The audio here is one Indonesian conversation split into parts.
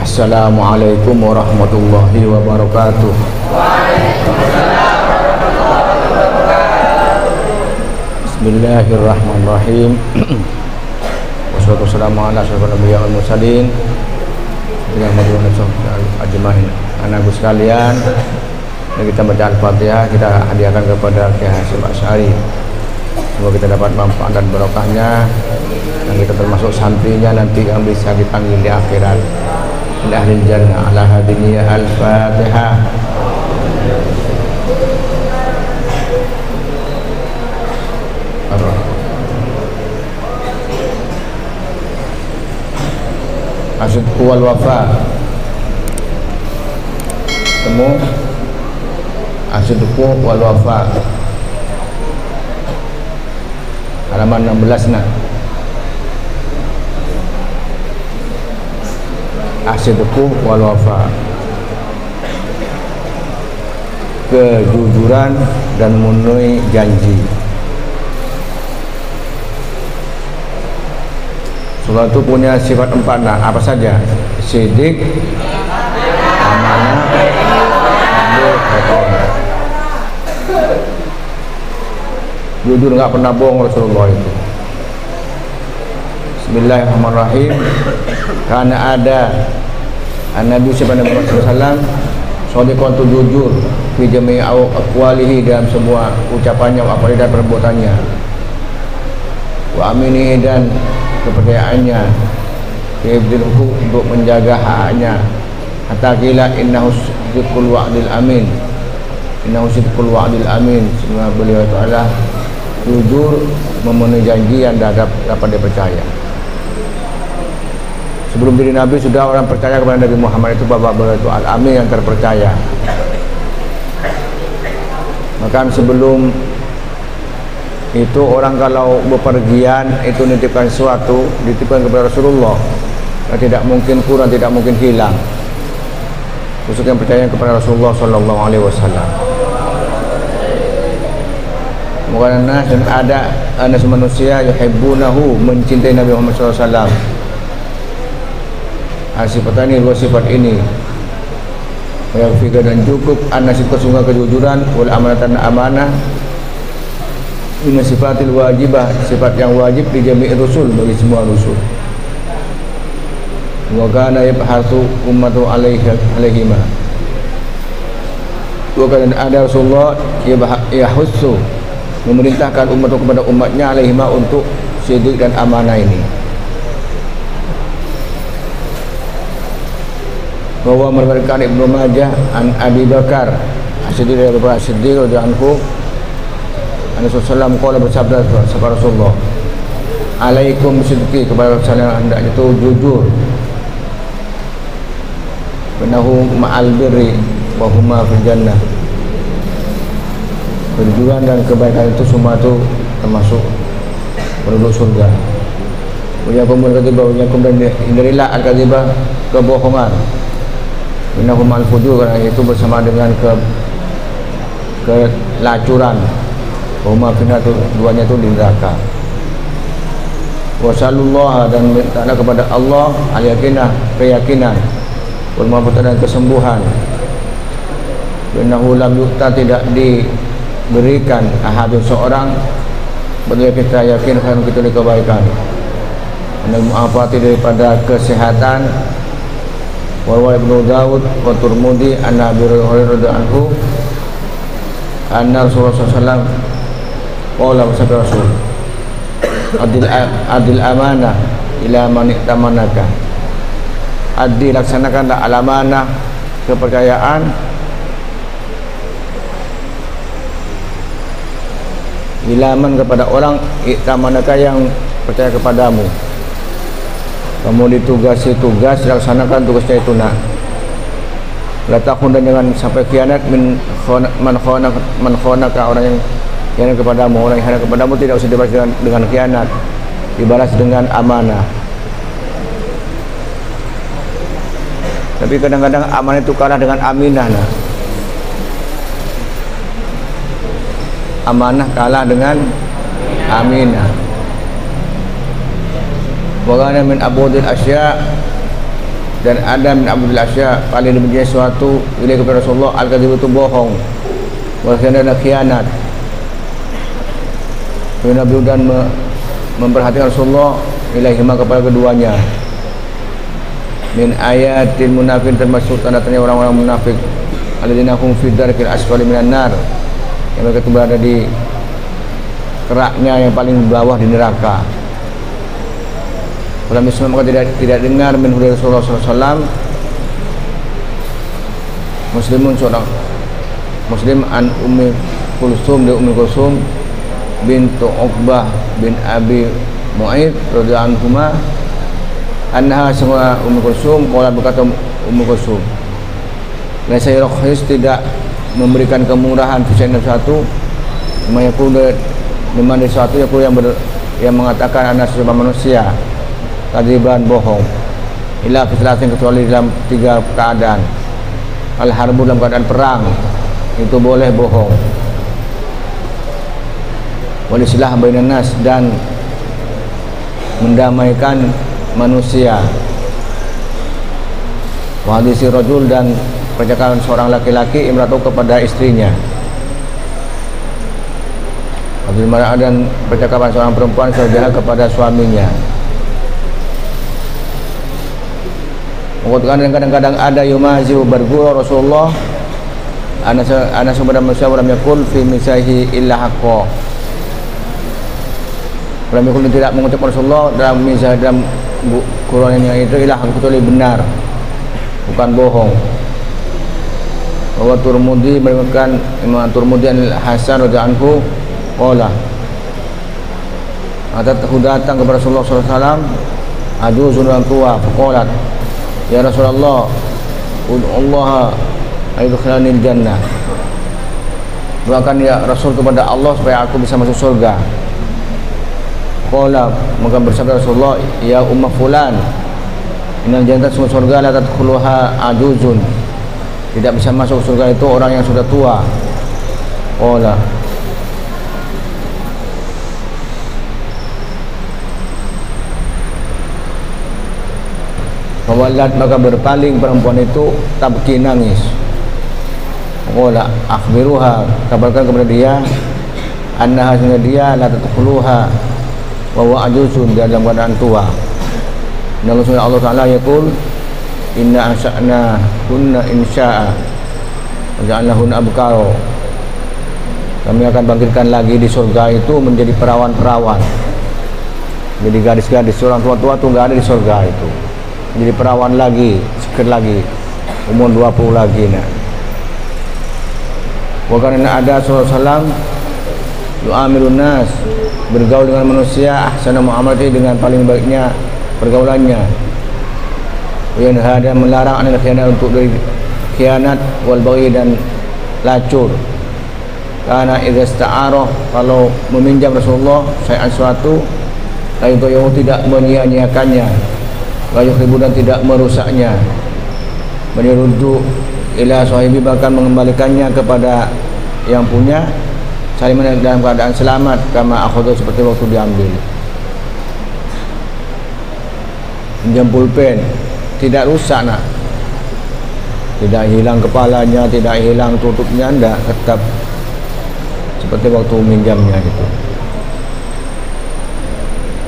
Assalamualaikum warahmatullahi wabarakatuh. Bismillahirrahmanirrahim. Wassalatu wassalamu ala asyrofil anbiya'i wal mursalin ajmain. Anakku sekalian, kita baca Al-Fatihah, kita hadiahkan kepada Kiai Hasyim Asy'ari. Semoga kita dapat manfaat dan barokahnya, dan kita termasuk santrinya nanti yang bisa dipanggil di akhirat. Ahlil jannah ala hadiniya al-fatihah. Asyidku wal wafa. Temu Asyidku wal wafa, halaman 16 nak. Asyidku wal wafa, kejujuran dan memenuhi janji. Sesuatu punya sifat 4 nah, apa saja? Sidik, amanah, adil, berkorban. Jujur, nggak pernah bohong Rasulullah itu. Bismillahirrahmanirrahim. Karena ada Nabi Muhammad SAW shodiqon, jujur fi jami'i aqwalihi, dalam semua ucapannya, wa aqwalihi, dan perbuatannya, wa aminihi, dan kepercayaannya, yabdilhu, untuk menjaga haknya, hatta qila innahu sidqul wa'dil amin, innahu sidqul wa'dil amin. Semua beliau itu adalah jujur, memenuhi janji yang dapat dipercaya. Sebelum diri Nabi sudah orang percaya kepada Nabi Muhammad itu bahwa beliau itu al-amin, yang terpercaya. Maka sebelum itu orang kalau bepergian itu nitipkan sesuatu, dititipkan kepada Rasulullah, dan tidak mungkin kurang, tidak mungkin hilang. Khususnya yang percaya kepada Rasulullah Sallallahu Alaihi Wasallam. Karena ada anas manusia yuhibbunahu, mencintai Nabi Muhammad SAW. Sifat ini, dua sifat ini, yang fikir dan cukup, anas itu sungguh kejujuran, wal amanatan, amanah, ini sifatil wajibah, sifat yang wajib di jami' rusul, bagi semua rusul. Wa kana yabhathu ummatu alaihima. Wa kana ada Rasulullah yahussu, memerintahkan umat kepada umatnya, alaihima, untuk sidik dan amanah ini. Bahwa meriwayatkan Ibnu Majah an Abi Bakar As-Siddiq radhiyallahu anhu, Rasulullah SAW bersabda kepada Rasulullah, alaikum sidqi, kepada Rasulullah hendaknya itu jujur, benahu ma'al birri wa huma fil jannah, kejujuran dan kebaikan itu semua itu termasuk penduduk surga. Uyakum al-kadhibah, uyakum, dan hindarilah al-kadhibah, kebohongan, benahu ma'al fujur, karena itu bersama dengan kelacuran. Huma fina, itu duanya itu di neraka. Wasallallahu, dan mintalah kepada Allah al-yakinah, keyakinan, wal ma'rifah, dan kesembuhan. Innahu lam yu'ta, tidak diberikan ahadun seorang, bagi kita yakin kan kita di kebaikan, dan mu'afati, daripada kesehatan. Warwa Ibnu Dawud wa Turmudi an Abi Hurairah anhu anna Rasulullah SAW qala bersabda Rasul, adil amanah ila man i'tamanaka, adil, laksanakanlah al-amanah, kepercayaan, ila man, kepada orang, i'tamanaka, yang percaya kepadamu. Kamu ditugasi tugas, laksanakan tugasnya itu nak. La takun, dan jangan sampai khianat, man khonaka, orang yang khianat kepadamu. Orang yang khianat kepadamu tidak usah dibalas dengan khianat, dibalas dengan amanah. Tapi kadang-kadang amanah itu kalah dengan aminah. Nah, amanah kalah dengan aminah. wa kana min abudil asya, dan ada min abudil asya paling dibenci sesuatu ilaih kepada Rasulullah al-kadzib itu bohong, wal khianat. Nabi dan memperhatikan Rasulullah ilaihima kepada keduanya. Min ayatil munafiqin, termasuk tanda-tanda orang-orang munafik, alladzina hum fi darkil asfali minan nar, yang mereka itu berada di keraknya yang paling bawah di neraka. Kalau Islam maka tidak dengar min hudai Rasulullah SAW muslimun, seorang muslim, an Ummi Kulsum, dari Ummi Kulsum bintu Uqbah bin Abi Mu'aid radhiyallahu anhuma, anha semua Ummi Kulsum qala, berkata Ummi Kulsum, laisa yurkhis, tidak memberikan kemurahan fi satu mayakun, dimana sesuatu yang mengatakan anak sebuah manusia kadiban, bohong, ila fislatin, kecuali dalam 3 keadaan. Al-harbu, dalam keadaan perang itu boleh bohong, wal islah bainan nas, dan mendamaikan manusia, wa hadisi rajul, dan percakapan seorang laki-laki imratu kepada istrinya, dan percakapan seorang perempuan saudara kepada suaminya. Kadang-kadang ada yumaziu, bergurau Rasulullah ana sebenarnya manusia walam yakul fi misahi illa haqqo, walam yakul, tidak mengucap Rasulullah dalam misah, dalam Qur'annya itu illa haqq, kecuali benar, bukan bohong. Bahwa Turmudi meriwayatkan Imam Turmudi Al-Hasan radhiyallahu anhu qala, datang kepada Rasulullah SAW ajuzun orang tua, faqalat ya Rasulullah ud'ullaha ayyudkhilani jannah, doakan ya Rasul kepada Allah supaya aku bisa masuk surga. Qala, maka bersabda Rasulullah, ya ummah fulan, innal jannata, semua surga la tadkhuluha ajuzun, tidak bisa masuk surga itu orang yang sudah tua. Qala, Fawalat, maka berpaling perempuan itu, tabki, nangis. Qala akhbiruha, kabarkan kepada dia, annaha, sehingga dia la tadkhuluha wa huwa ajuzun, dia dalam keadaan tua. Dan Allah Ta'ala yaqul, inna ansa'na kunna insya'a wa ja'alnahunna abkaro, kami akan bangkitkan lagi di surga itu menjadi perawan-perawan, jadi gadis-gadis. Orang tua-tua tuh nggak ada di surga itu, jadi perawan lagi, seger lagi, umur 20 lagi. Nah, wakana ada Rasulullah yu'amilun nas, bergaul dengan manusia ahsana muamalati, dengan paling baiknya pergaulannya. Yanha, dan melarang anil khianat, untuk dari khianat, wal baghi, dan lacur. Karena idza ista'arah, kalau meminjam Rasulullah syai'an suatu, la yudayu, tidak menyia-nyiakannya, la yukhribu, dan tidak merusaknya, meniruddu ila sahibi, bahkan mengembalikannya kepada yang punya, saliman, dalam keadaan selamat, kama akhadha, seperti waktu diambil. Pinjam pulpen tidak rusak, nak, tidak hilang kepalanya, tidak hilang tutupnya, enggak, tetap seperti waktu minjamnya gitu.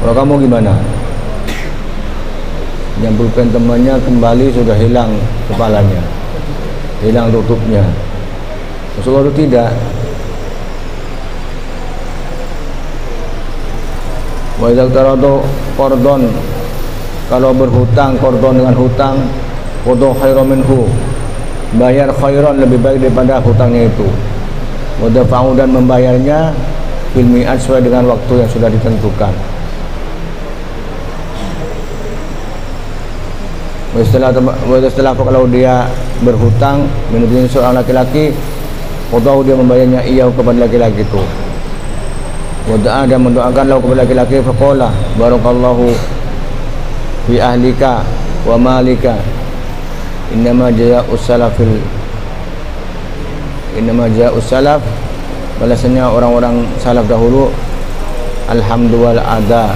Kalau kamu gimana? Pinjam pulpen temannya, kembali sudah hilang kepalanya, hilang tutupnya. Rasulullah itu tidak. Wa idza taradu qardon, kalau berhutang, qardon dengan hutang, qadu khairan minhu, bayar khairan, lebih baik daripada hutangnya itu. Wa dafa'u, dan membayarnya bil mi'at, sesuai dengan waktu yang sudah ditentukan. Setelah kalau dia berhutang menurut seorang laki-laki, qadu, dia membayarnya iya kepada laki-laki itu. Wada'a, dan mendoakanlah kepada laki-laki, faqala barakallahu fi ahlika wa malika, innama jaza'us salaf, balasannya orang-orang salaf dahulu, alhamdulillah ada,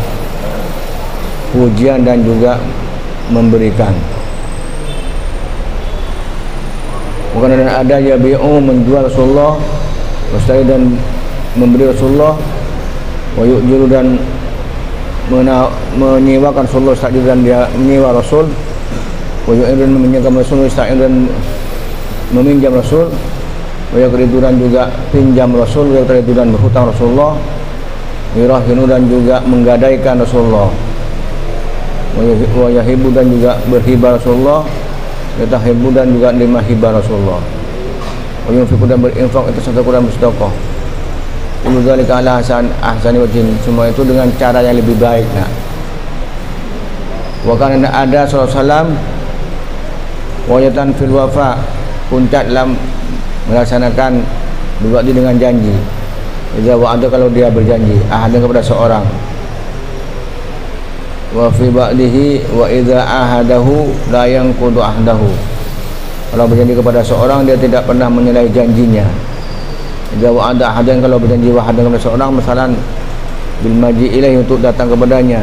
pujian dan juga memberikan. Bukan ada yabi'u menjual Rasulullah, wastari dan memberi Rasulullah, wa yu'jiru dan menyewakan Rasulullah, istajir dan dia menyewa Rasul, wa yu'ir dan meminjamkan Rasul, istajir dan meminjam Rasul, wa yaqridu dan juga pinjam Rasul, wa yaqridu dan berhutang Rasulullah, wirahinu dan juga menggadaikan Rasulullah, wa yahibu dan juga berhibah Rasulullah, yatahibu dan juga lima hibah Rasulullah, wa yunfiqu dan berinfak itu satu dan bersedekah. Kullu dzalika ala ahsani wajhin, semua itu dengan cara yang lebih baik. Nah, wa kana ada sallallahu alaihi wasallam wajatan fil wafa, puncak dalam melaksanakan berwa'di dengan janji. Idza wa'ada, kalau dia berjanji ahad kepada seorang, wa fi ba'dihi wa idza ahadahu la yanqudu ahdahu, kalau berjanji kepada seorang dia tidak pernah menyalahi janjinya. Idza wa'ada ahadan, kalau berjanji wahadan kepada seorang, misalan bil maji ilaihi, untuk datang kepadanya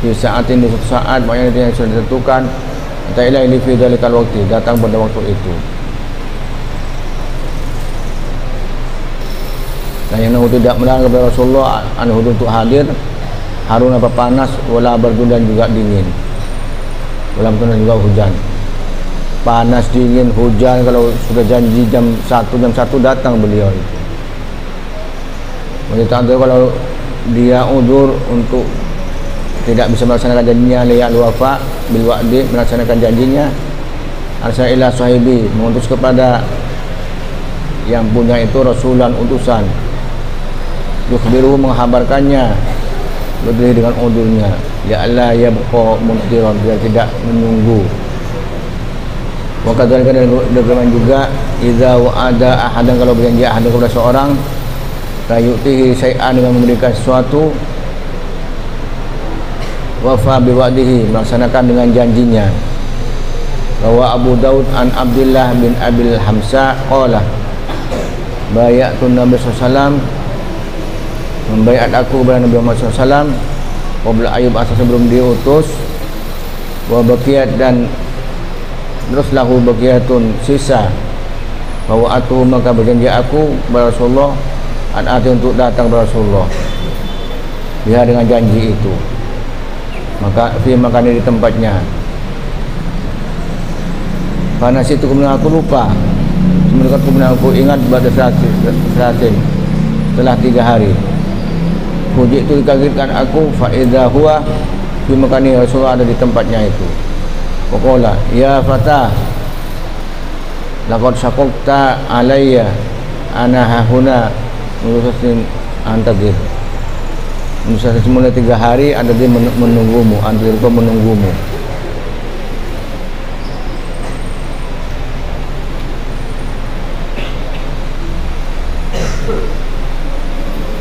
di saatin, di suatu saat, maknanya yang sudah ditentukan, ta ilaihi fi dzalikal waqti, datang pada waktu itu. Dan yang tidak melarang kepada Rasulullah anhu untuk hadir, harun apa panas, wala bardun dan juga dingin, wala bardun dan juga hujan. Panas, dingin, hujan, kalau sudah janji jam 1 datang beliau itu. Wanita itu kalau dia udzur untuk tidak bisa melaksanakan janjinya, liya al-wafa bil wa'di, melaksanakan janjinya, arsala ila sahibi, mengutus kepada yang punya itu rasulan, utusan, yukhbiruhu, menghabarkannya, berdiri dengan udurnya, ya Allah ya buqa mumtiran, biar tidak menunggu. Wa kadzalika, dan juga idza wa'ada ahadan, kalau berjanji ahad kepada seorang, la yu'tihi syai'an, dengan memberikan sesuatu, wafa bi wa'dihi, melaksanakan dengan janjinya. Rawa Abu Daud an Abdullah bin Abil Hamsa qala bay'atun Nabi sallallahu alaihi wasallam, membaiat aku kepada Nabi Muhammad SAW qabla Ayub, asal sebelum diutus, wa baqiyat, dan terus lahu baqiyatun, sisa, bahwa atuh, maka berjanji aku kepada Rasulullah an ati, untuk datang kepada Rasulullah, dia dengan janji itu, maka fi makani, di tempatnya. Karena situ kemudian aku lupa, kemudian aku ingat pada seratin, setelah 3 hari. Puji itu dikagetkan aku, fa'idha huwa fi makani, Rasulullah ada di tempatnya itu. Waqala ya fatah laqad syaqaqta alayya ana hahuna nurusin antadir, misalnya semula 3 hari ada dia menunggumu, antadir itu menunggumu.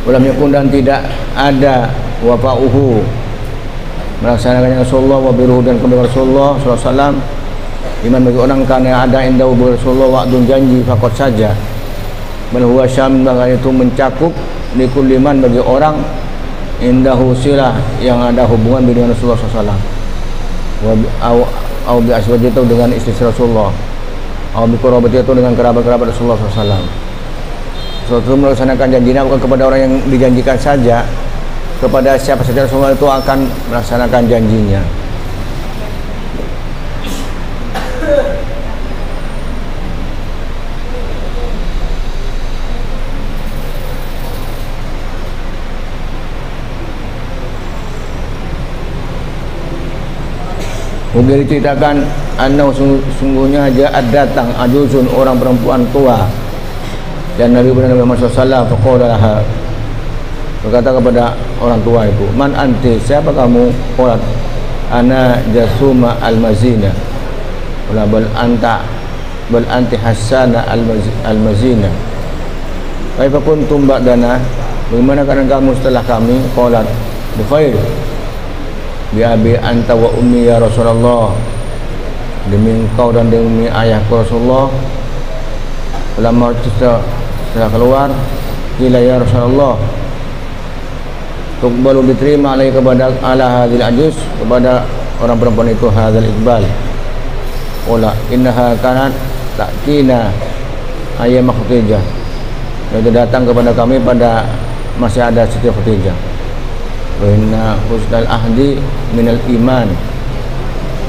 Walam yakun, dan tidak ada wafa'uhu, melaksanakannya Rasulullah, wa biruhu, dan kepada Rasulullah sallallahu alaihi wasallam, iman bagi orang karena ada indahu Rasulullah wa'dun, janji, fakot saja, bal huwa syam, bahkan itu mencakup likulli man, bagi orang indahu silah, yang ada hubungan dengan Rasulullah sallallahu alaihi wasallam, wa bi aswajatu, dengan istri Rasulullah, wa bi qurabati, dengan kerabat-kerabat Rasulullah sallallahu alaihi wasallam. Rasulullah melaksanakan janjinya bukan kepada orang yang dijanjikan saja, kepada siapa saja Rasulullah itu akan melaksanakan janjinya. Kemudian diceritakan anna, sungguhnya ja'ad, datang, ajuzun, orang perempuan tua, dan Nabi Muhammad SAW faqala, berkata kepada orang tua itu, man anti, siapa kamu? Qalat ana jasuma al-mazina, wala bal anti hasana al-mazina. Kaifa kuntum ba'dana, bagaimana keadaan kamu setelah kami? Qalat bi khair, bi abi anta wa ummi ya Rasulullah, demi engkau dan demi ayahku Rasulullah. Lama setelah keluar, qila ya Rasulullah, tuqbalu diterima alaihi kepada ala hadil ajuz, kepada orang perempuan itu hadzal iqbal. Ola innaha kanat ta'tina ayyam Khadijah, itu datang kepada kami pada masih ada Siti Khadijah. Wa inna husnal ahdi minal iman,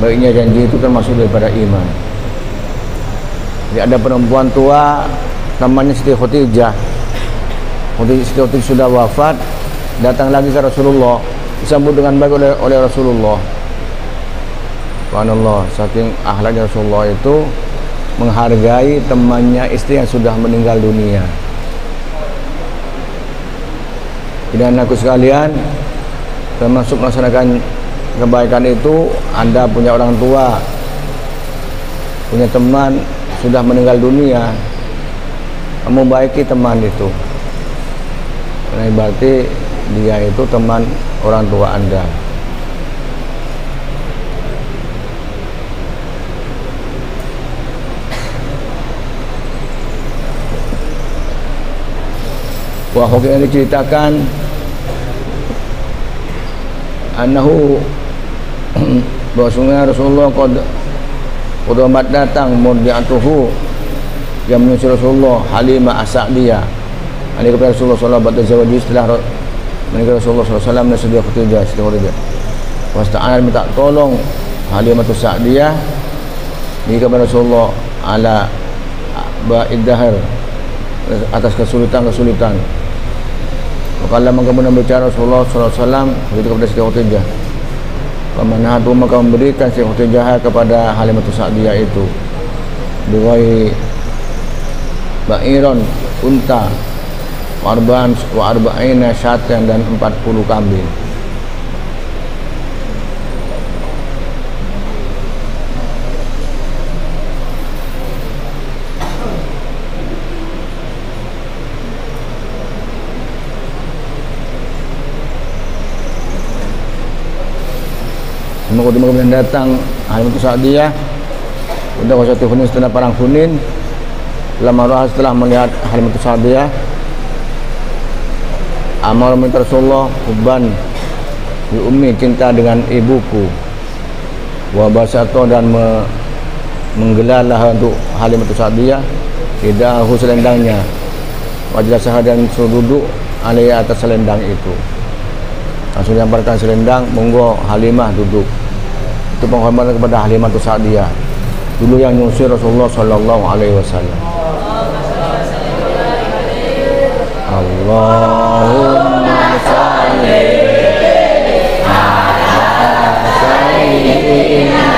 baiknya janji itu termasuk daripada iman. Jadi ada perempuan tua namanya Siti Khadijah. Siti Khadijah sudah wafat, datang lagi ke Rasulullah, disambut dengan baik oleh Rasulullah. Subhanallah, saking akhlaknya Rasulullah itu menghargai temannya istri yang sudah meninggal dunia. Dan aku sekalian, termasuk melaksanakan kebaikan itu, Anda punya orang tua, punya teman sudah meninggal dunia, kamu baiki teman itu, karena berarti dia itu teman orang tua Anda. Wah, yang diceritakan annahu bahwasanya Rasulullah qad datang murdiatuhu, yang menyusul Rasulullah Halimah As-Sa'diyah. Ini kepada Rasulullah sallallahu alaihi wasallam setelah menikah Rasulullah sallallahu alaihi wasallam dan Siti Khadijah. Wasta'an minta tolong Halimah As-Sa'diyah ini kepada Rasulullah ala ba'id dahar, atas kesulitan. Kalau kemudian berbicara Rasulullah SAW itu kepada Siti Khadijah, Famanahatu, maka memberikan Siti Khadijah kepada Halimah As-Sa'diyah itu dengan ba'iron, unta, wa arba'ina syatan, dan 40 kambing. Kemudian datang Halimah As-Sa'diyah udah wasati Hunin, setelah perang Hunin. Setelah melihat Halimah As-Sa'diyah, amar minta Rasulullah hubban bi ummi, cinta dengan ibuku, wa basato, dan menggelarlah untuk Halimah As-Sa'diyah lidahu, selendangnya, wajah sah, dan suruh duduk alaiya, atas selendang itu. Langsung diamparkan selendang, monggo Halimah duduk. Itu penghormatan kepada Halimah As-Sa'diyah dulu yang nyusir Rasulullah sallallahu alaihi wasallam. Allahumma shalli ala sayyidina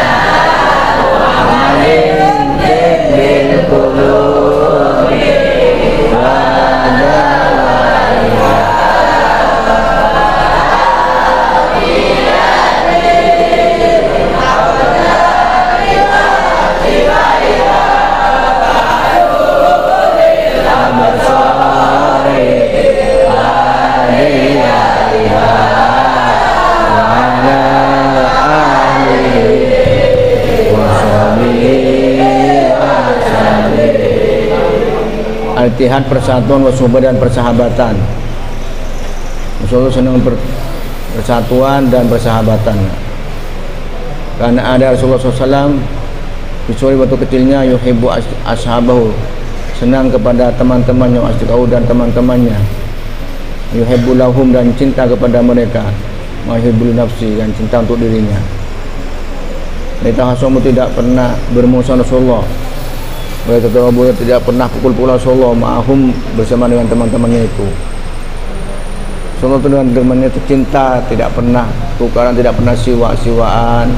Muhammadin bil qulubi wa al-ittihad, persatuan, wasuhbah, dan persahabatan. Rasulullah senang persatuan dan persahabatan. Karena ada Rasulullah SAW kecuali waktu kecilnya yuhibbu ashabahu, senang kepada teman-temannya, asdiqahu, dan teman-temannya, yuhibbu lahum, dan cinta kepada mereka, yuhibbu nafsi, dan cinta untuk dirinya. Mereka Hasamu tidak pernah bermusuh Rasulullah. Mereka tidak pernah pukul-pukul Rasulullah, ma'ahum, bersama dengan teman-temannya itu. Rasulullah itu dengan temannya itu cinta, tidak pernah tukaran, tidak pernah siwa-siwaan,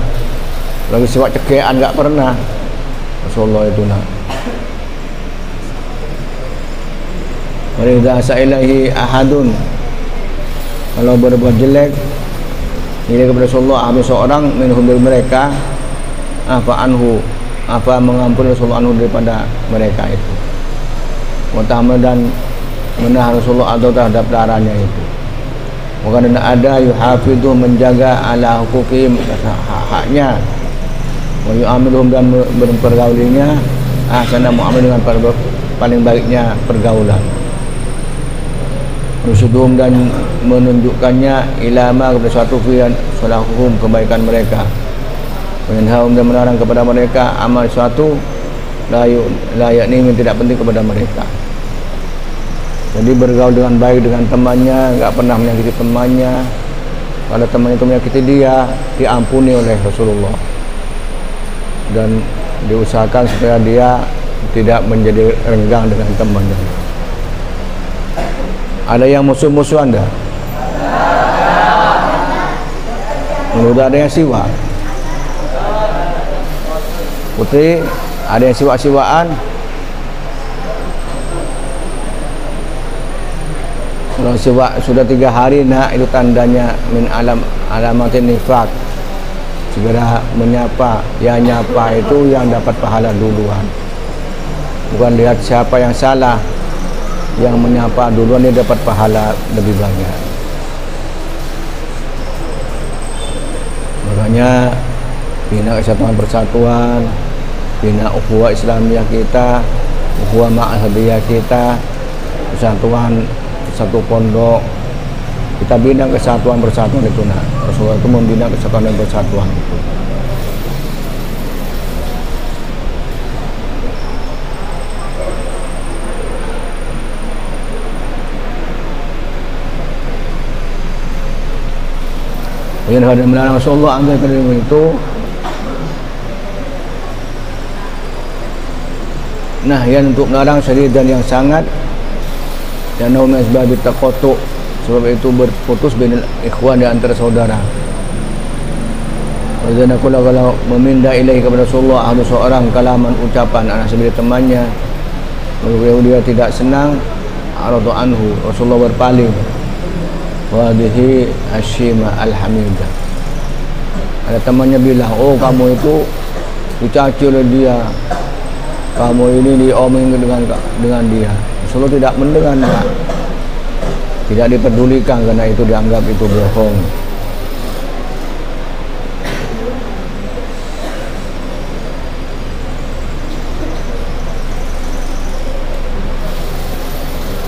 lagi siwa cekean, enggak pernah Rasulullah itu. Idza sa'ilahi ahadun, kalau berbuat jelek ini kepada Rasulullah, ahli seorang minhum, dari mereka, afa anhu, apa mengampuni Rasulullah anhu, daripada mereka itu, mutahmad, dan menahan Rasulullah atau terhadap larannya itu. Maka ada yuhafidhu, menjaga ala hukukim, hak-haknya, wa yu'amiluhum, dan berpergaulinya ahsana mu'amil, dengan paling baiknya pergaulan. Rusudum dan menunjukkannya ilama kepada suatu fi'an salahuhum kebaikan mereka. Menyenhahum dan melarang kepada mereka amal suatu layak ini tidak penting kepada mereka. Jadi bergaul dengan baik dengan temannya, enggak pernah menyakiti temannya. Kalau temannya itu menyakiti dia, diampuni oleh Rasulullah. Dan diusahakan supaya dia tidak menjadi renggang dengan temannya. Ada yang musuh-musuh Anda? Menurut ada yang siwa? Putri, ada yang siwa-siwaan? Kalau siwa sudah 3 hari nak, itu tandanya min alamatin nifaq. Segera menyapa, yang nyapa itu yang dapat pahala duluan. Bukan lihat siapa yang salah, yang menyapa duluan dia dapat pahala lebih banyak. Makanya bina kesatuan persatuan, bina ukhuwah Islamiyah kita, ukhuwah ma'ahadiyah kita, persatuan satu pondok, kita bina kesatuan persatuan itu. Nah, Rasulullah itu membina kesatuan dan persatuan itu. Yang ada melarang Rasulullah ambil kalimat itu. Nah, yang untuk melarang syadid dan yang sangat, yang nama sebab taqatu, sebab itu berputus bin ikhwan di antara saudara. Dan aku kalau meminda ilahi kepada Rasulullah ada seorang kalaman ucapan anak sebagai temannya, lalu dia tidak senang, aradu anhu, Rasulullah berpaling. Wadihi Hashimah Al-Hamidah. Ada temannya bilang, oh kamu itu dicaci oleh dia, kamu ini diomongin dengan dia. Rasulullah tidak mendengar, tidak dipedulikan karena itu dianggap itu bohong.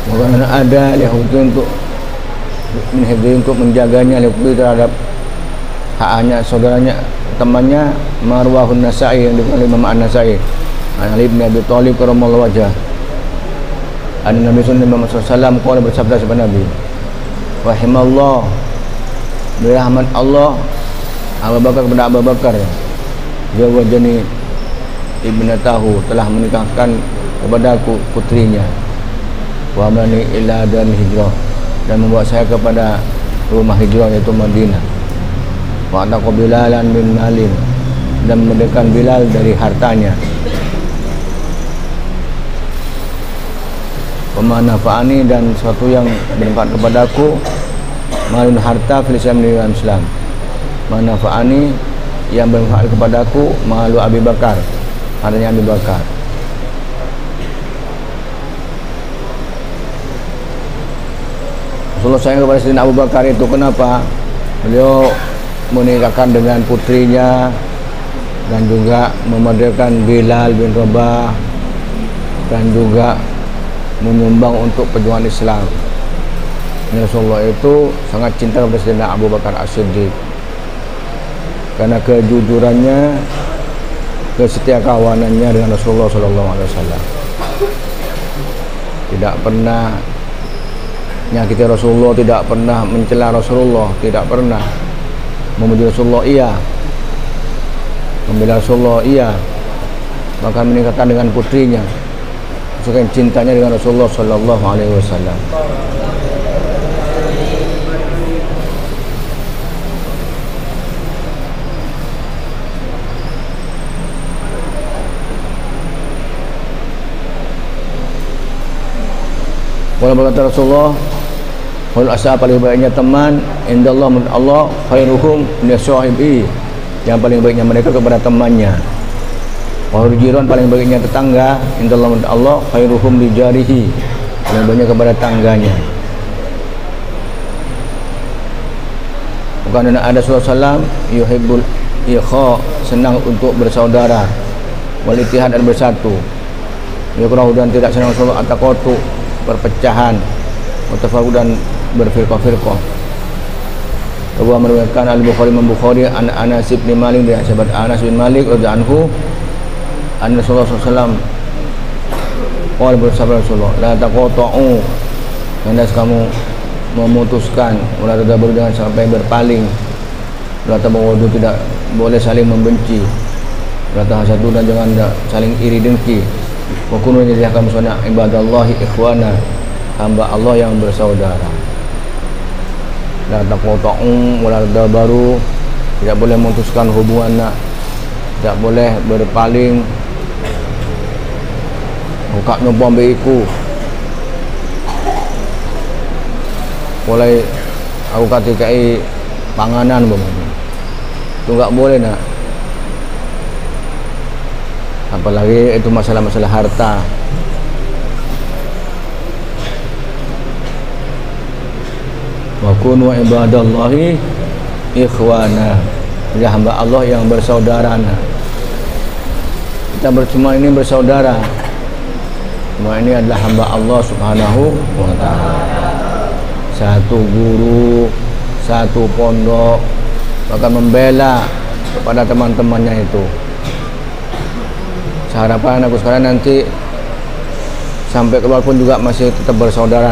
Bukan ada lihat untuk menjaganya lebih terhadap haknya saudaranya temannya. Marwahun Nasai yang dikali Imam An-Nasai Ali bin Abi Thalib karamallahu wajhah an Nabi sallallahu alaihi wasallam qala bersabda kepada Nabi, rahimallah, berahmat Allah Abu Bakar kepada Abu Bakar, dia wajani ibnatahu, telah menikahkan kepadaku putrinya, wa mani ila dan hijrah, dan membawa saya kepada rumah hijrah yaitu Madinah. Wa ataqa Bilalan min malin, dan memerdekakan Bilal dari hartanya. Wa manafa'ani, dan sesuatu yang bermanfaat kepadaku, malun harta fil Islam. Manafa'ani, yang bermanfaat kepadaku, malu Abi Bakar, hartanya Abi Bakar. Rasulullah sayang kepada Sayyidina Abu Bakar itu kenapa? Beliau menikahkan dengan putrinya dan juga memerdekakan Bilal bin Rabah dan juga menyumbang untuk perjuangan Islam. Rasulullah itu sangat cinta kepada Sayyidina Abu Bakar As-Siddiq karena kejujurannya, kesetiakawanannya dengan Rasulullah SAW. Tidak pernah menyakiti Rasulullah, tidak pernah mencela Rasulullah, tidak pernah memuji Rasulullah, iya, membela Rasulullah, iya, bahkan menikahkan dengan putrinya, menunjukkan cintanya dengan Rasulullah Sallallahu Alaihi Wasallam. Kalau berkata Rasulullah, kalau asal paling baiknya teman, indallah menurut Allah, khairuhum min sahibi, yang paling baiknya mereka kepada temannya. Wa jiran, paling baiknya tetangga, indallah menurut Allah, khairuhum li jarihi, paling baiknya kepada tangganya. Bukan ada Rasulullah SAW yuhibbul ikha, senang untuk bersaudara, wal ittihad, dan bersatu. Yukrahu, dan tidak senang Rasulullah at-taqatu, perpecahan, mutafarriqan berfirqah-firqah. Wa meriwayatkan Al-Bukhari Bukhari an Anas bin Malik dari sahabat Anas bin Malik radhiyallahu anhu anna Rasulullah sallallahu alaihi wasallam qala bersabda Rasulullah la taqata'u, hendak kamu memutuskan wala tadabaru, jangan sampai berpaling, wala tabawudu, tidak boleh saling membenci, wala tahasadu, dan jangan saling iri dengki. Wa kunu jadikan musana ibadallahi ikhwana, hamba Allah yang bersaudara. La taqata'u wala tadabaru, tidak boleh memutuskan hubungan, tidak boleh berpaling. Buka numpang beriku mulai aku katikai panganan bagaimana itu enggak boleh nak, apalagi itu masalah-masalah harta. Wa kunu ibadallahi ikhwana, ya hamba Allah yang bersaudara. Kita bersama ini bersaudara, semua ini adalah hamba Allah Subhanahu wa ta'ala. Satu guru, satu pondok, bahkan membela kepada teman-temannya itu. Harapan aku sekarang nanti sampai keluar pun juga masih tetap bersaudara.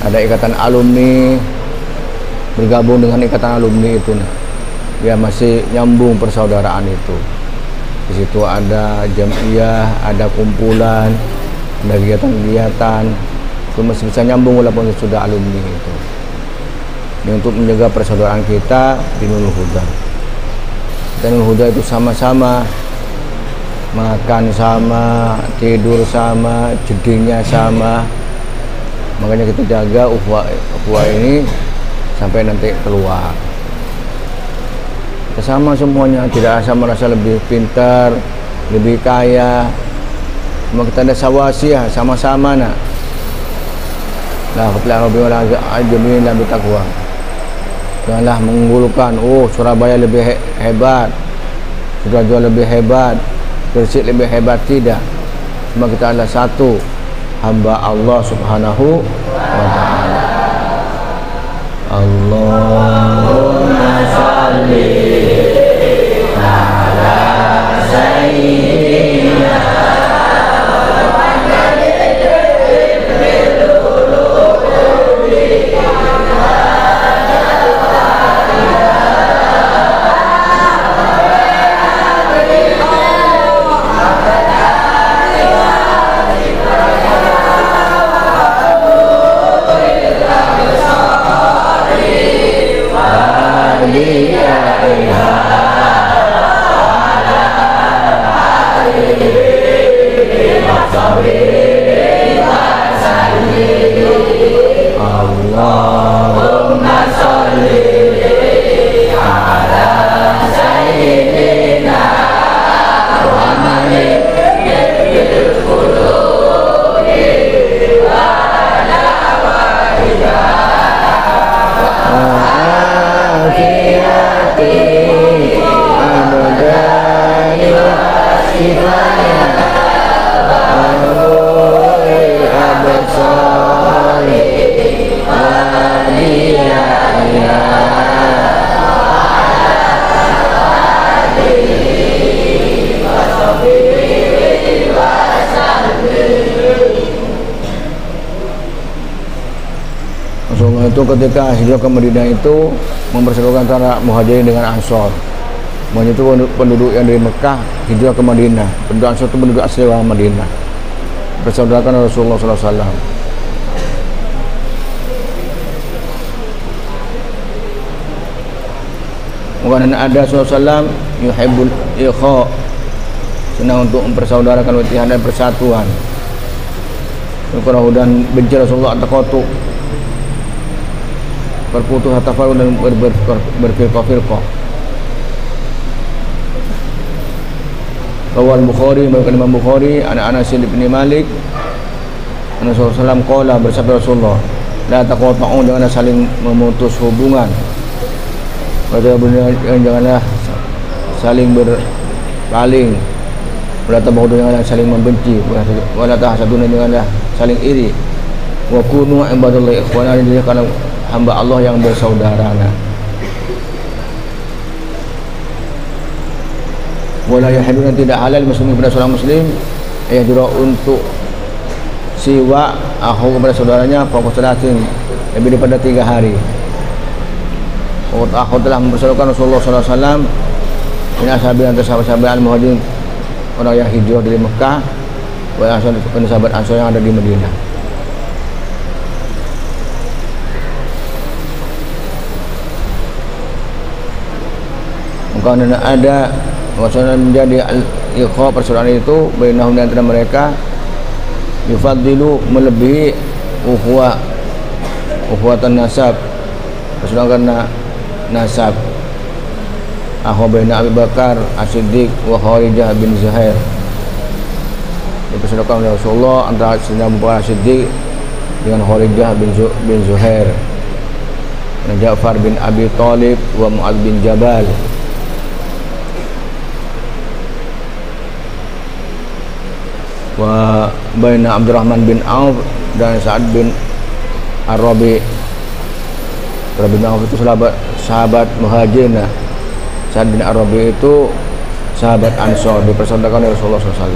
Ada ikatan alumni, bergabung dengan ikatan alumni itu, ya masih nyambung persaudaraan itu. Di situ ada jamiah, ada kumpulan, ada kegiatan-kegiatan, itu masih bisa nyambung walaupun sudah alumni itu. Ini untuk menjaga persaudaraan kita di Nurul Huda. Dan Nurul Huda itu sama-sama, makan sama, tidur sama, jedingnya sama. Makanya kita jaga ukhuwah ini sampai nanti keluar. Sama semuanya, tidak asal merasa lebih pintar, lebih kaya. Cuma kita ada sawasiyah, sama-sama nak. La khutla rabbi wala ajmin la bitaqwa. Janganlah mengunggulkan, oh Surabaya lebih hebat, Sidoarjo lebih hebat, Gresik lebih hebat, tidak. Cuma kita adalah satu, hamba Allah Subhanahu wa ta'ala. Allahumma shalli itu ketika hijrah ke Madinah itu mempersatukan antara Muhajirin dengan Ansor. Muhajirin itu penduduk yang dari Mekah hijrah ke Madinah. Penduduk Ansor itu penduduk asli orang Madinah. Bersaudarakan Rasulullah SAW. Mungkin ada SAW yuhibbul ikha, senang untuk mempersaudarakan watihan dan persatuan. Dan benci Rasulullah at-taqatu, berputus tafarruq dan berfirqah-firqah. Rawal Bukhari, meriwayatkan Imam Bukhari, Anas bin Malik, Rasulullah SAW qala, bersabda Rasulullah, la taqata'u, janganlah saling memutus hubungan, janganlah saling berpaling, wala tabaghudu, janganlah saling membenci, wala tahasadu, janganlah saling iri. wa kunu ibadallahi ikhwana, karena hamba Allah yang bersaudara. Wala yahiluna, tidak halal muslim kepada seorang muslim yahdura untuk siwa akhu kepada saudaranya fawqa salatin, lebih daripada 3 hari. Aku telah mempersoalkan Rasulullah SAW ini ashabi antara sahabat-sahabat al-muhajirin, orang yang hijrah dari Mekah, wa sahabat Ansor yang ada di Madinah. Maka ada maksudnya menjadi al-ikhwa, persaudaraan itu bainahum di antara mereka, yufaddilu, melebihi ukhuwatan nasab, persaudaraan nasab. Akhu baina Abi Bakar As-Siddiq wa Kharijah bin Zuhair, dipersaudarakan oleh Rasulullah antara Sayyidina Abu Bakar As-Siddiq dengan Kharijah bin Zuhair, dan Ja'far bin Abi Thalib wa Mu'adz bin Jabal. Wa baina Abdurrahman bin Auf dan Sa'ad bin Ar-Rabi. Rabi bin Auf itu sahabat Muhajirin. Sa'ad bin Ar-Rabi itu sahabat Ansor, dipersaudarakan oleh Rasulullah SAW.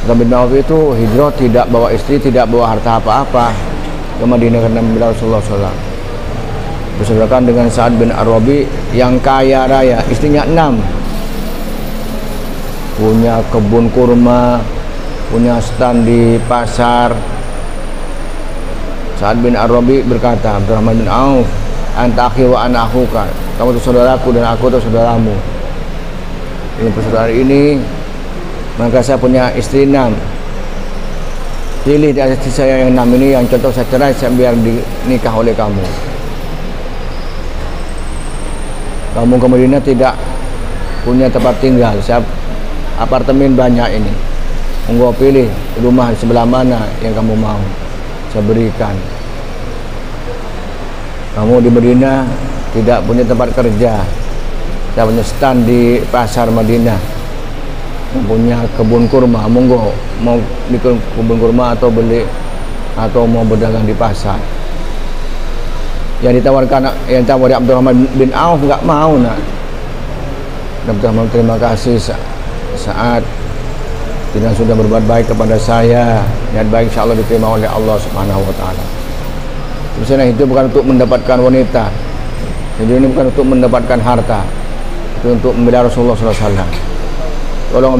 Rabi bin Auf itu hijrah tidak bawa istri, tidak bawa harta apa-apa ke Madinah karena membela Rasulullah SAW. Bersaudarakan dengan Sa'ad bin Ar-Rabi yang kaya raya, istrinya 6, punya kebun kurma, punya stand di pasar. Sa'ad bin Ar-Rabi berkata, Abdurrahman bin Auf, anta akhi wa ana akhuka, kamu itu saudaraku dan aku itu saudaramu. Dengan persaudaraan ini, maka saya punya istri 6. Pilih di istri saya yang 6 ini, yang contoh saya cerai, saya biar dinikah oleh kamu. Kamu ke Madinah tidak punya tempat tinggal, saya apartemen banyak ini, monggo pilih rumah di sebelah mana yang kamu mau, saya berikan. Kamu di Madinah tidak punya tempat kerja, saya punya stand di pasar Madinah, punya kebun kurma, monggo mau bikin kebun kurma atau beli atau mau berdagang di pasar. Yang ditawari Abdurrahman bin Auf nggak mau. Abdurrahman, terima kasih saat tidak sudah berbuat baik kepada saya, niat baik insyaallah diterima oleh Allah Subhanahu wa taala. Sebenarnya itu bukan untuk mendapatkan wanita, jadi ini bukan untuk mendapatkan harta, itu untuk membela Rasulullah SAW. Tolong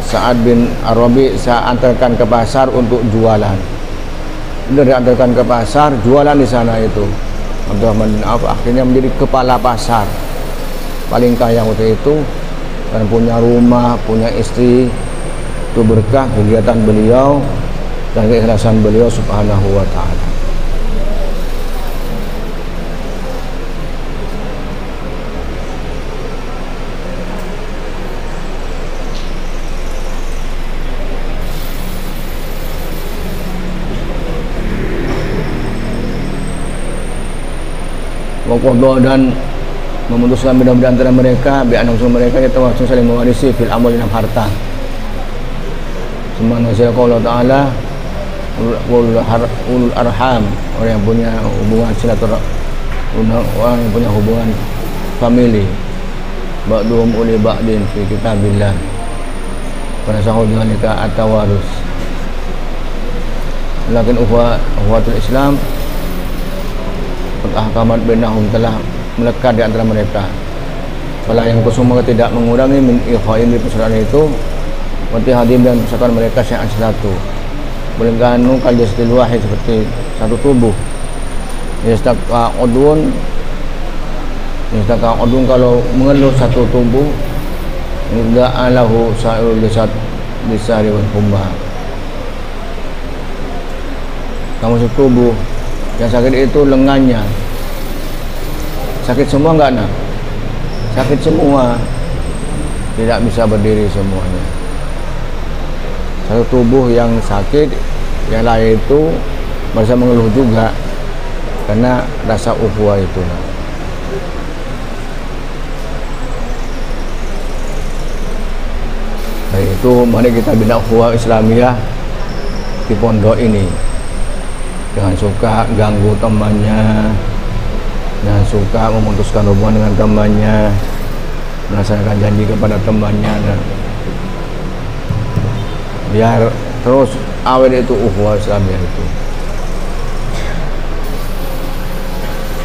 Sa'ad bin Ar-Rabi saya antarkan ke pasar untuk jualan. Sudah diantarkan ke pasar, jualan di sana itu. Abdurrahman bin Auf akhirnya menjadi kepala pasar paling kaya waktu itu, dan punya rumah, punya istri. Itu berkah kegiatan beliau dan keikhlasan beliau Subhanahu wa ta'ala. Waqadha, dan memutuskan beda-beda antara mereka, bi'anam mereka yatawassun saling mewarisi fil amal, dalam harta. Semana saya Allah Ta'ala ulul arham, orang yang punya hubungan silaturahmi, orang yang punya hubungan famili, ba'duhum uli ba'din fi kitabillah, pada sahabat at-tawarus. Lakin ukhuwatul Islam ahkamat bainahum, telah melekat di antara mereka. Fala yang kusuma tidak mengurangi min ikhwain di persaudaraan itu, wanti hadim dan persatuan mereka syai'an satu. Belengkanu kal jasdil wahid, seperti satu tubuh. Yastaka udun kalau mengeluh satu tubuh, ida'alahu sa'irul jasad bisari wal humma. Kamu setubuh yang sakit itu lengannya. Sakit semua enggak nak? Sakit semua, tidak bisa berdiri semuanya. Satu tubuh yang sakit, yang lain itu merasa mengeluh juga karena rasa ukhuwah itu. Dari itu mari kita bina ukhuwah Islamiyah di pondok ini, jangan suka ganggu temannya, jangan suka memutuskan hubungan dengan temannya, melaksanakan janji kepada temannya, dan biar terus awet itu ukhuwah Islamiyah itu.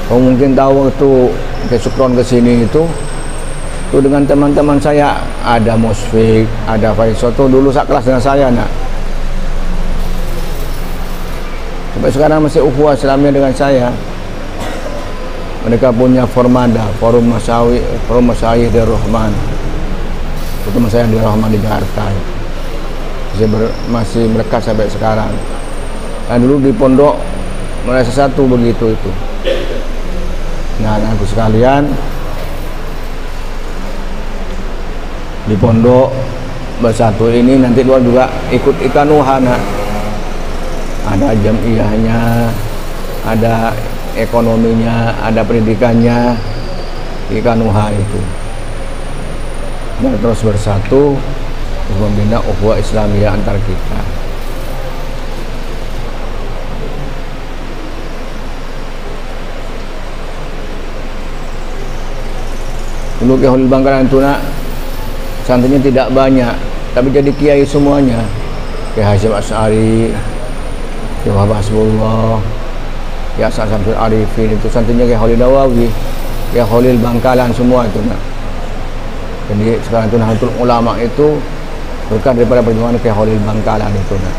Kau mungkin tahu waktu ke Sukron ke sini itu dengan teman-teman saya, ada Musfik, ada Faisal tuh dulu sekelas dengan saya nak. Sampai sekarang masih ukhuwah Islamiyah dengan saya. Mereka punya formada, Forum Masyayikh Darul Rahman. Itu teman saya di Rahman di Jakarta. Masih melekat sampai sekarang. Nah dulu di pondok merasa satu begitu itu. Nah anakku sekalian, di pondok bersatu ini nanti luar juga ikut ikanuhana, ada jamiahnya, ada ekonominya, ada pendidikannya, ikanuha itu, dan terus bersatu untuk membina ukhuwah Islamiyah antar kita. Dulu ke Holil Bangkalan itu nak, santrinya tidak banyak, tapi jadi kiai semuanya. Kiai Hasyim Asy'ari, Kiai Wahab Hasbullah, Kiai Hasan Samsul Arifin, itu santrinya Kiai Holil Nawawi, Kiai Holil Bangkalan semua itu nak. Jadi sekarang itu Nahdlatul Ulama itu berkah daripada perjuangan Kiai Holil Bangkalan itu nak.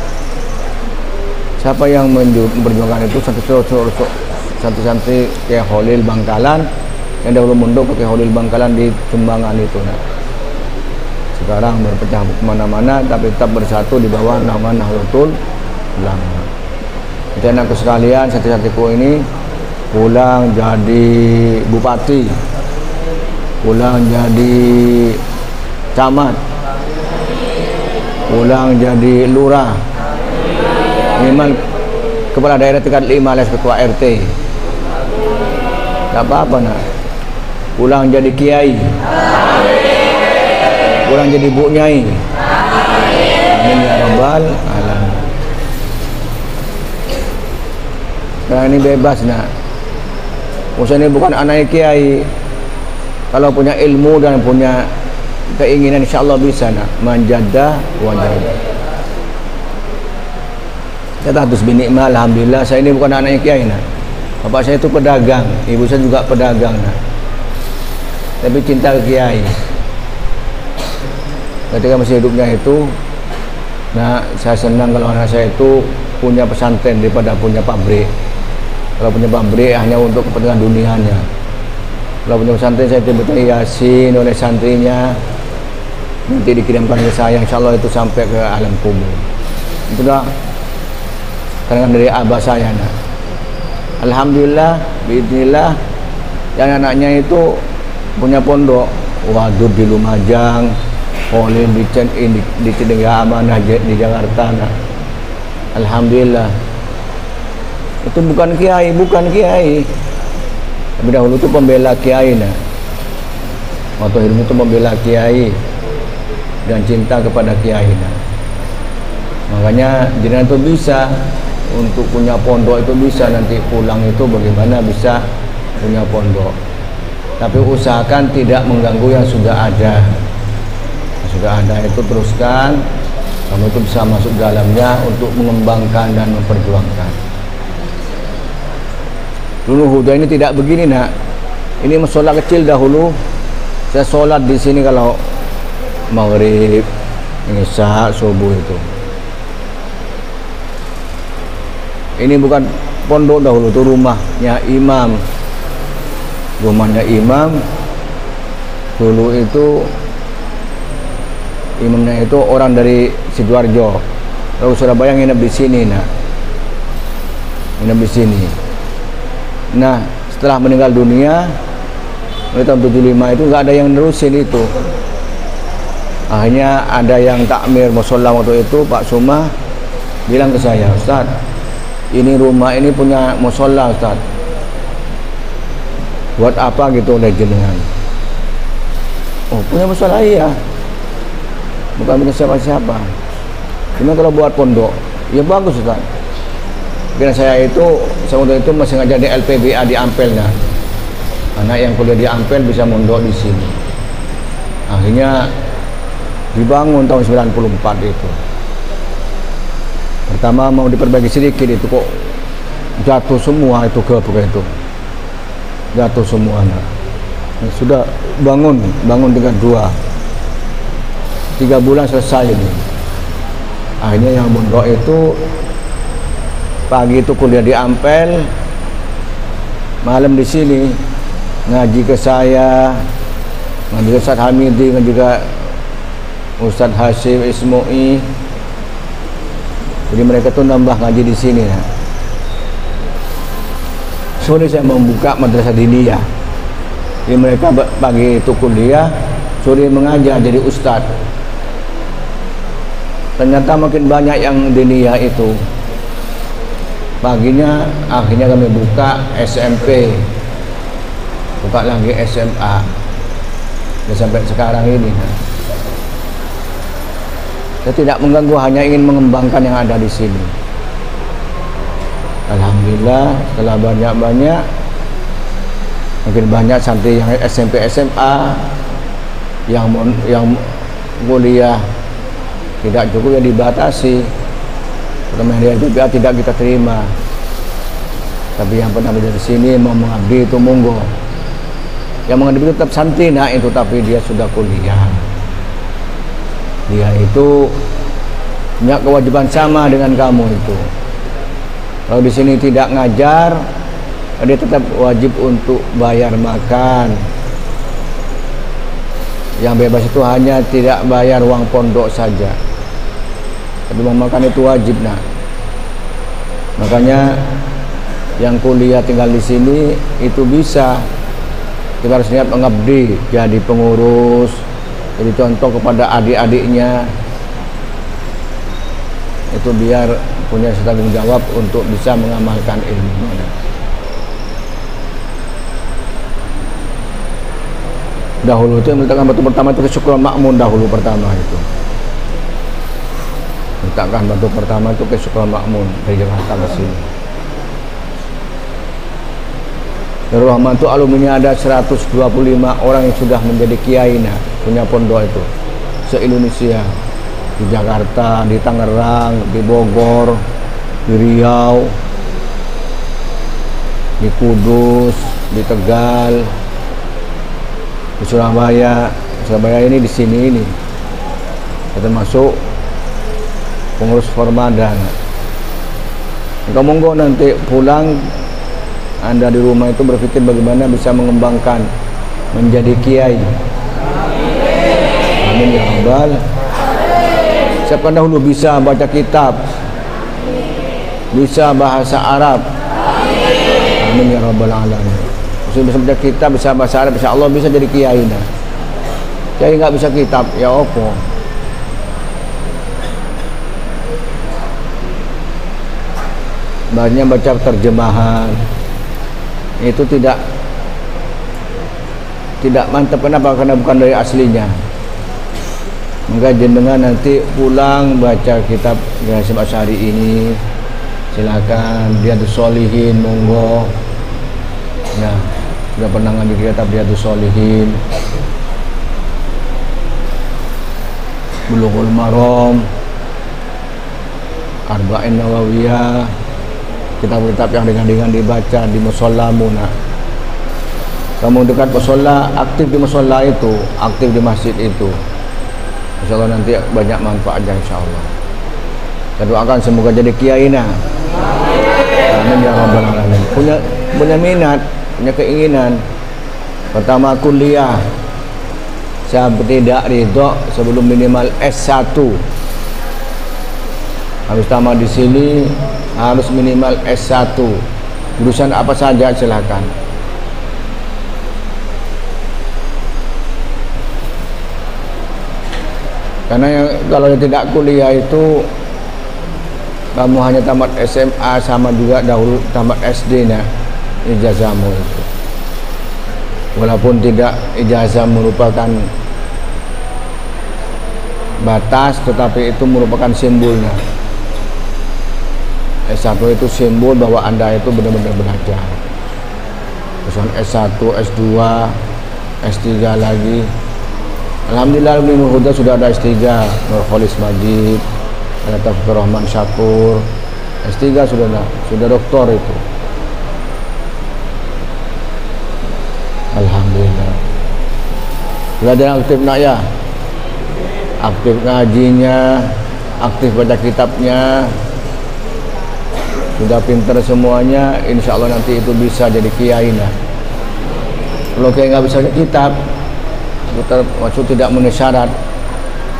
Siapa yang memperjuangkan itu? Santri-santri Kiai Holil Bangkalan yang dahulu mondok ke Kiai Holil Bangkalan di Sumbangan itu nak. Sekarang berpecah kemana-mana, tapi tetap bersatu di bawah nama Nahdlatul Ulama. Jadi anakku sekalian, santri-santriku ini pulang jadi bupati, pulang jadi camat, pulang jadi lurah, minimal kepala daerah tingkat 5 alias ketua RT. Gak apa-apa nak. Pulang jadi kiai, pulang jadi bu nyai. Amin ya rabbal alamin. Sekarang ini bebas nak. Musa ini bukan anak kiai. Kalau punya ilmu dan punya keinginan, insya Allah bisa nak. Manjadah wajadah. Kata Gus bin Nikmah, alhamdulillah saya ini bukan anak kiai nak. Bapak saya itu pedagang, ibu saya juga pedagang nak. Tapi cinta ke kiai. Ketika masih hidupnya itu, nah saya senang kalau anak saya itu punya pesantren daripada punya pabrik. Kalau punya pabrik hanya untuk kepentingan dunianya. Kalau punya pesantren, saya tiba-tiba yasin oleh santrinya, nanti dikirimkan ke saya, insya Allah itu sampai ke alam kubur. Itu dah karangan dari abah saya nak. Alhamdulillah, biidznillah, yang anaknya itu punya pondok, Wadud di Lumajang, Holil di Cendekia Amanah di Jakarta nak. Alhamdulillah. Itu bukan kiai, tapi dahulu itu pembela kiai nak. Waktu ilmu itu pembela kiai dan cinta kepada kiai nak. Makanya jenengan itu bisa untuk punya pondok, itu bisa nanti pulang itu bagaimana bisa punya pondok, tapi usahakan tidak mengganggu yang sudah ada. Yang sudah ada itu teruskan, kamu itu bisa masuk dalamnya untuk mengembangkan dan memperjuangkan. Dulu Huda ini tidak begini nak. Ini musola kecil dahulu. Saya sholat di sini kalau maghrib, isya, subuh itu. Ini bukan pondok dahulu, itu rumahnya imam. Rumahnya imam dulu itu, imamnya itu orang dari Sidoarjo. Lalu Surabaya nginep di sini nak. Nginep di sini. Nah, setelah meninggal dunia mulai tahun 75 itu nggak ada yang nerusin itu. Akhirnya ada yang takmir musholla waktu itu, Pak Suma bilang ke saya, Ustaz, ini rumah ini punya musholla Ustaz, buat apa gitu oleh jenengan? Oh, punya musholla, iya, bukan punya siapa-siapa. Cuma kalau buat pondok, Ya bagus Ustaz. Karena saya waktu itu masih ngajar di LPBA di Ampel. Nah, anak yang kuliah di Ampel bisa mondok di sini. Akhirnya dibangun tahun 94 itu. Pertama mau diperbaiki sedikit, itu kok jatuh semua itu itu. Jatuh semua. Nah, sudah bangun dengan 3 bulan selesai ini. Akhirnya yang mondok itu pagi itu kuliah di Ampel, malam di sini ngaji ke saya, ngaji ke Ustaz Hamidi, ngaji ke Ustaz Hasyim Ismoi. Jadi mereka tuh nambah ngaji di sini. Ya. Sore saya membuka madrasah diniyah. Jadi mereka pagi itu kuliah, sore mengajar jadi ustaz. Ternyata makin banyak yang diniyah itu. Paginya akhirnya kami buka SMP, buka lagi SMA, dan sampai sekarang ini. Saya tidak mengganggu, hanya ingin mengembangkan yang ada di sini. Alhamdulillah setelah banyak makin banyak santri yang SMP SMA yang kuliah tidak cukup, yang dibatasi. Pertama dari LPBA tidak kita terima, tapi yang pernah belajar di sini mau mengabdi itu monggo. Yang mengabdi itu tetap santri, nah itu, tapi dia sudah kuliah. Dia itu punya kewajiban sama dengan kamu itu. Kalau di sini tidak ngajar, dia tetap wajib untuk bayar makan. Yang bebas itu hanya tidak bayar uang pondok saja. Tapi uang makan itu wajib. Nah, makanya yang kuliah tinggal di sini itu bisa, kita harus niat mengabdi, jadi pengurus, jadi contoh kepada adik-adiknya, itu biar punya tanggung jawab untuk bisa mengamalkan ilmu. Dahulu itu yang meletakkan batu pertama itu kesyukuran makmun, dahulu pertama itu letakkan batu pertama itu kesyukuran makmun dari Jakarta ke sini. Darul Rahman itu alumni ada 125 orang yang sudah menjadi kiai, nah, punya pondok itu se-Indonesia, di Jakarta, di Tangerang, di Bogor, di Riau, di Kudus, di Tegal, di Surabaya. Surabaya ini di sini ini termasuk pengurus Formadan. Kalau monggo nanti pulang Anda di rumah itu berpikir bagaimana bisa mengembangkan menjadi kiai. Amin ya rabbal. Siapkan dahulu bisa baca kitab, bisa bahasa Arab. Amin ya rabbal alamin. Bisa baca kitab, bisa bahasa Arab, insya Allah bisa jadi kiai. Nah, kiai nggak bisa kitab, ya opo. Banyak baca terjemahan itu tidak mantap. Kenapa? Karena bukan dari aslinya. Maka jenengan nanti pulang baca kitab Hasyim Asy'ari ini, silakan. Riyadhus Shalihin monggo. Nah, sudah pernah ngambil kitab Riyadhus Shalihin, Bulughul Maram, Arba'in Nawawiyah, kitab-kitab yang dengan dibaca di musholla muna. Kamu dekat musholla, aktif di musholla itu, aktif di masjid itu, insya Allah nanti banyak manfaatnya insya Allah. Kita doakan semoga jadi kiai. Nah, amin ya rabbal alamin. Punya minat, punya keinginan. Pertama kuliah, saya tidak ridho sebelum minimal S1. Harus tamat di sini, harus minimal S1. Jurusan apa saja silakan. Karena kalau tidak kuliah itu kamu hanya tamat SMA, sama juga dahulu tamat SD, nah ijazahmu itu. Walaupun tidak ijazah merupakan batas, tetapi itu merupakan simbolnya. S1 itu simbol bahwa Anda itu benar-benar belajar. Terus S1, S2, S3 lagi. Alhamdulillah Ibnu Huda sudah ada S3, Nurholis Majid, ada Taufikur Rahman Syakur. S3 sudah doktor itu. Alhamdulillah. Belajar aktif nak ya? Aktif ngajinya, aktif baca kitabnya. Sudah pintar semuanya, insya Allah nanti itu bisa jadi kiai nah. Kalau kiai nggak bisa baca kitab, maksud tidak memenuhi syarat.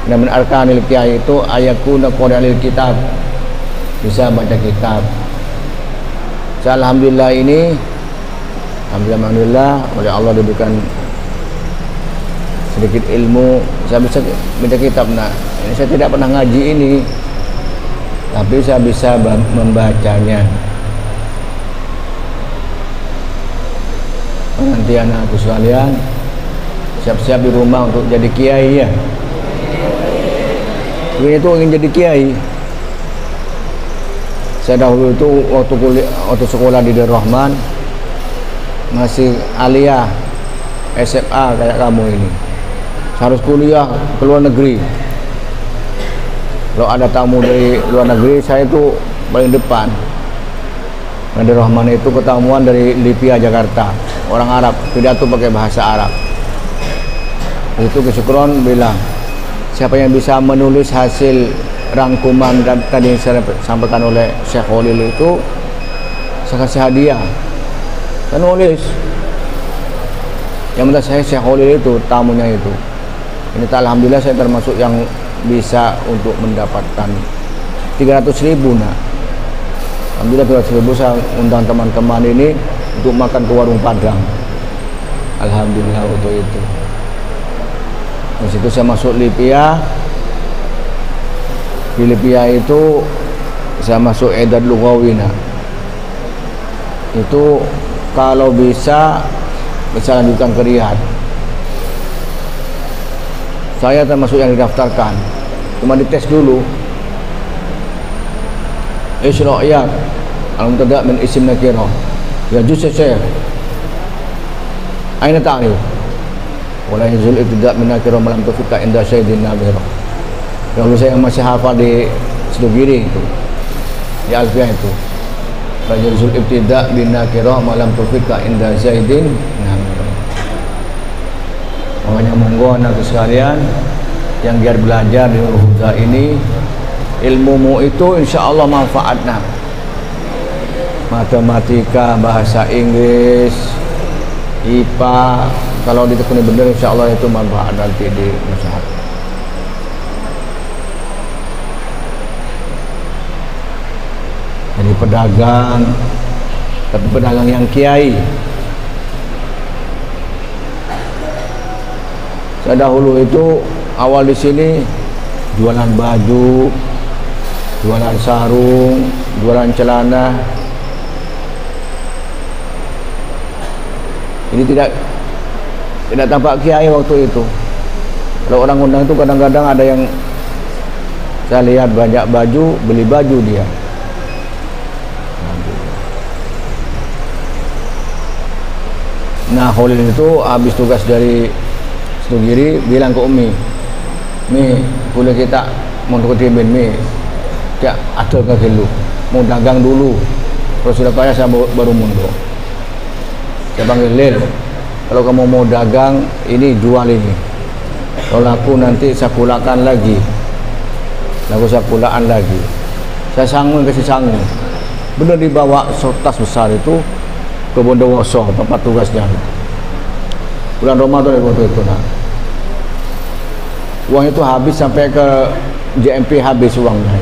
Dan arkanil kiai itu ayakuna qari'al kitab, bisa baca kitab. Alhamdulillah ini, alhamdulillah oleh Allah diberikan sedikit ilmu, saya bisa baca kitab. Nah, ini saya tidak pernah ngaji ini, tapi saya bisa membacanya. Nanti anakku sekalian siap-siap di rumah untuk jadi kiai ya. Ini itu ingin jadi kiai. Saya dahulu itu waktu sekolah di Darul Rahman masih aliyah SMA kayak kamu ini. Harus kuliah ke luar negeri. Kalau ada tamu dari luar negeri, saya itu paling depan. Nabi Rahman itu ketemuan dari Libya, Jakarta, orang Arab, pidato pakai bahasa Arab. Itu Kesyukron bilang, siapa yang bisa menulis hasil rangkuman dan tadi yang saya sampaikan oleh Syekh Khalil itu, saya kasih hadiah. Saya nulis. Yang menurut saya Syekh Khalil itu tamunya itu. Ini alhamdulillah saya termasuk yang bisa untuk mendapatkan 300.000 nah. Alhamdulillah 300.000 saya undang teman-teman ini untuk makan ke warung Padang. Alhamdulillah untuk itu. Terus itu saya masuk Libya. Di Libya itu saya masuk Edad Lughawina. Itu kalau bisa lanjutkan ke Riyadh. Saya termasuk yang didaftarkan, cuma dites dulu. Isyra'iyat al-mubtada' min isim nakirah. Ya juz Syekh. Aina ta'rif? Wala yuzul ibtida' min nakirah malam tufika inda syaidin nabirah. Kalau saya masih hafal di Sedugiri itu, di Alfiyah itu. Wala yuzul ibtida' bin nakirah malam tufika inda syaidin nabirah. Makanya monggo anak sekalian yang biar belajar di Nurul Huda ini, ilmumu itu insya Allah manfaatnya. Matematika, bahasa Inggris, IPA, kalau ditekuni benar insya Allah itu manfaat nanti di masyarakat. Jadi pedagang, tapi pedagang yang kiai. Saya dahulu itu awal di sini jualan baju, jualan sarung, jualan celana. Ini tidak tampak kiai waktu itu. Kalau orang undang itu kadang-kadang ada yang saya lihat banyak baju, beli baju dia. Nah, Khalil itu habis tugas dari Sedugiri bilang ke Umi, Mi, boleh kita mau timin Mi, ya ada ke lu, mau dagang dulu, kalau sudah kaya saya baru mundur. Saya panggil Lil, kalau kamu mau dagang ini jual ini, kalau laku nanti saya kulakan lagi, laku saya kulaan lagi. Saya sanggup kasih sanggup, benar dibawa tas besar itu ke Bondowoso tempat tugasnya. Bulan Ramadan waktu itu nah. Uang itu habis sampai ke JMP, habis uangnya.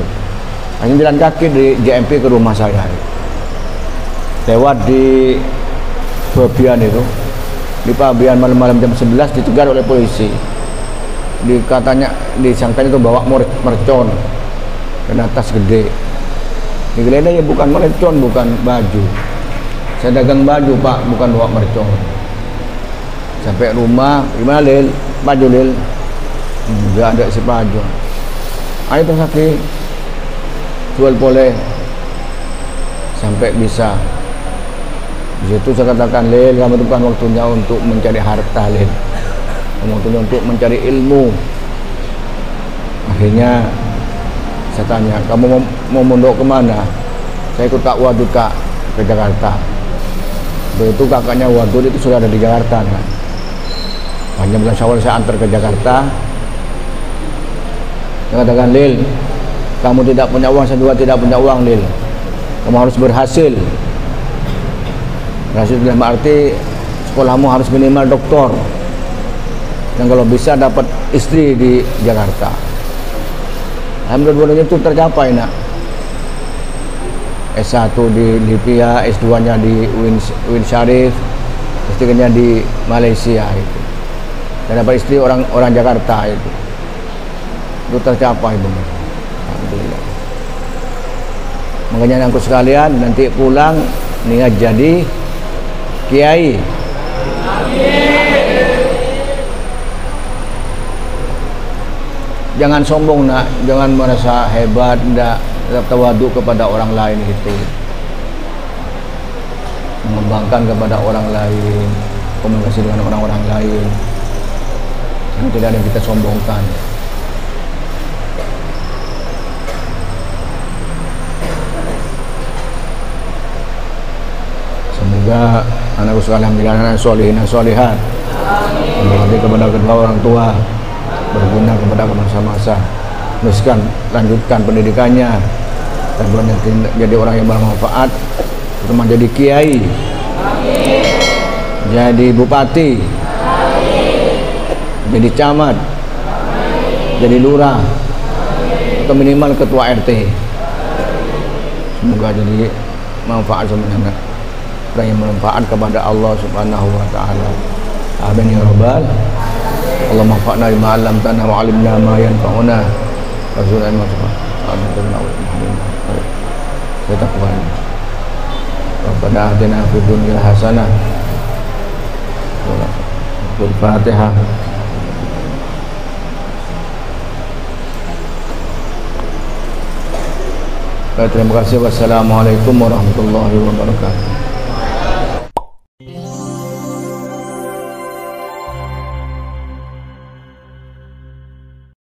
Hanya jalan kaki dari JMP ke rumah saya. Lewat di Fabian itu, di Fabian malam-malam jam 11 dicegat oleh polisi. Dikatanya, disangkanya itu bawa mercon dan tas gede. Digeledah ya bukan mercon, bukan baju. Saya dagang baju Pak, bukan bawa mercon. Sampai rumah, gimana Lil? Baju Lil? Enggak ada si baju. Ayo tuh sakit jual boleh sampai bisa. Di situ saya katakan, Lil, kamu itu bukan waktunya untuk mencari harta, Lil. Kamu waktunya untuk mencari ilmu. Akhirnya saya tanya, kamu mau mondok kemana? Saya ikut Kak Wadud, Kak, ke Jakarta. Begitu kakaknya Wadud itu sudah ada di Jakarta, kan? Hanya bulan Syawal saya antar ke Jakarta. Saya katakan, Lil, kamu tidak punya uang, saya juga tidak punya uang, Lil. Kamu harus berhasil. Berhasil dalam arti sekolahmu harus minimal doktor. Dan kalau bisa dapat istri di Jakarta. Alhamdulillah itu tercapai, nak. S1 di Libya, S2-nya di UIN Syarif, S3-nya di Malaysia itu. Dan dapat istri orang Jakarta itu. Itu tercapai benar. Alhamdulillah. Makanya angkut sekalian, nanti pulang niat jadi kiai. Jangan sombong, nak, jangan merasa hebat, tidak tawaduk kepada orang lain itu. Mengembangkan kepada orang lain, komunikasi dengan orang-orang lain. Yang tidak ada yang kita sombongkan. Semoga anakku sekalian menjadi anak solihin dan solihat. Berbakti kepada kedua orang tua, berguna kepada masa-masa, teruskan, lanjutkan pendidikannya, dan jadi orang yang bermanfaat, terutama jadi kiai, jadi bupati, jadi camat, jadi lurah, atau minimal ketua RT. Semoga jadi manfaat semuanya, dan yang bermanfaat kepada Allah Subhanahu wa taala. Amin ya rabbal. Allahumma fa'na bima 'allamtana wa 'allimna ma yanfa'una warzuqna ma tanfa'una. Kita kuat. Rabbana atina fid dunya hasanah wa fil Fatihah. Terima kasih. Wassalamualaikum warahmatullahi wabarakatuh.